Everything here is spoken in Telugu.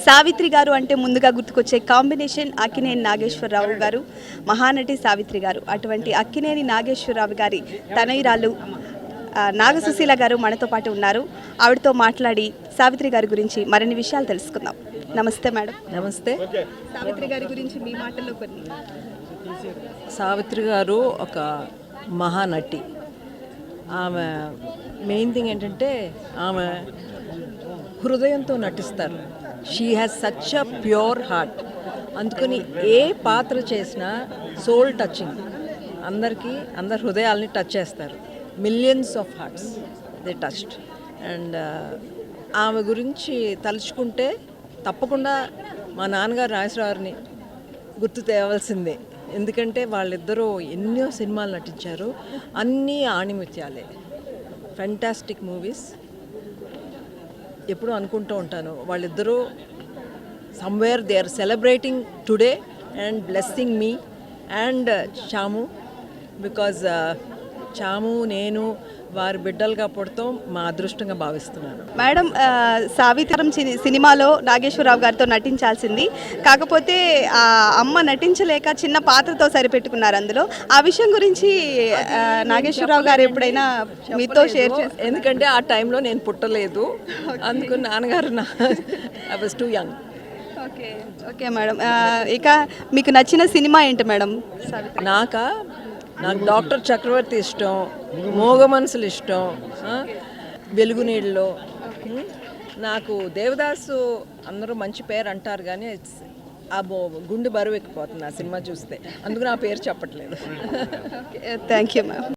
సావిత్రి గారు అంటే ముందుగా గుర్తుకొచ్చే కాంబినేషన్ అక్కినేని నాగేశ్వరరావు గారు, మహానటి సావిత్రి గారు. అటువంటి అక్కినేని నాగేశ్వరరావు గారి తనయురాలు నాగసుశీల గారు మనతో పాటు ఉన్నారు. ఆవిడతో మాట్లాడి సావిత్రి గారి గురించి మరిన్ని విషయాలు తెలుసుకుందాం. నమస్తే మేడం. నమస్తే. సావిత్రి గారి గురించి మీ మాటల్లో కొన్ని. సావిత్రి గారు ఒక మహానటి. ఆమె మెయిన్ థింగ్ ఏంటంటే ఆమె హృదయంతో నటిస్తారు. She has such a pure heart. అందుకని ఏ పాత్ర చేసినా సోల్ టచింగ్, అందరి హృదయాల్ని టచ్ చేస్తారు. Millions of hearts they touched. And ఆమె గురించి తలుచుకుంటే తప్పకుండా మా నాన్నగారు నాగేశ్వరరావుని గుర్తు తేవలసిందే. ఎందుకంటే వాళ్ళిద్దరూ ఎన్నో సినిమాలు నటించారు, అన్నీ ఆణిముత్యాలే, ఫెంటాస్టిక్ మూవీస్. ఎప్పుడూ అనుకుంటూ ఉంటాను వాళ్ళిద్దరూ somewhere they are celebrating today and blessing me and Chamu, because Chamu నేను వారి బిడ్డలుగా పుడతాం మా అదృష్టంగా భావిస్తున్నాను. మేడం, సావిత్రం సినిమాలో నాగేశ్వరరావు గారితో నటించాల్సింది, కాకపోతే ఆ అమ్మ నటించలేక చిన్న పాత్రతో సరిపెట్టుకున్నారు అందులో. ఆ విషయం గురించి నాగేశ్వరరావు గారు ఎప్పుడైనా మీతో షేర్ చేస్తారు? ఎందుకంటే ఆ టైంలో నేను పుట్టలేదు, అందుకు నాన్నగారు I was two young. Okay okay madam. ఇక మీకు నచ్చిన సినిమా ఏంటి మేడం? నాకు డాక్టర్ చక్రవర్తి ఇష్టం, మోగ మనసులు ఇష్టం, వెలుగునీళ్ళలో. నాకు దేవదాసు అందరూ మంచి పేరు అంటారు కానీ గుండె బరువు ఎక్కిపోతుంది ఆ సినిమా చూస్తే, అందుకు నా పేరు చెప్పట్లేదు. Thank you ma'am.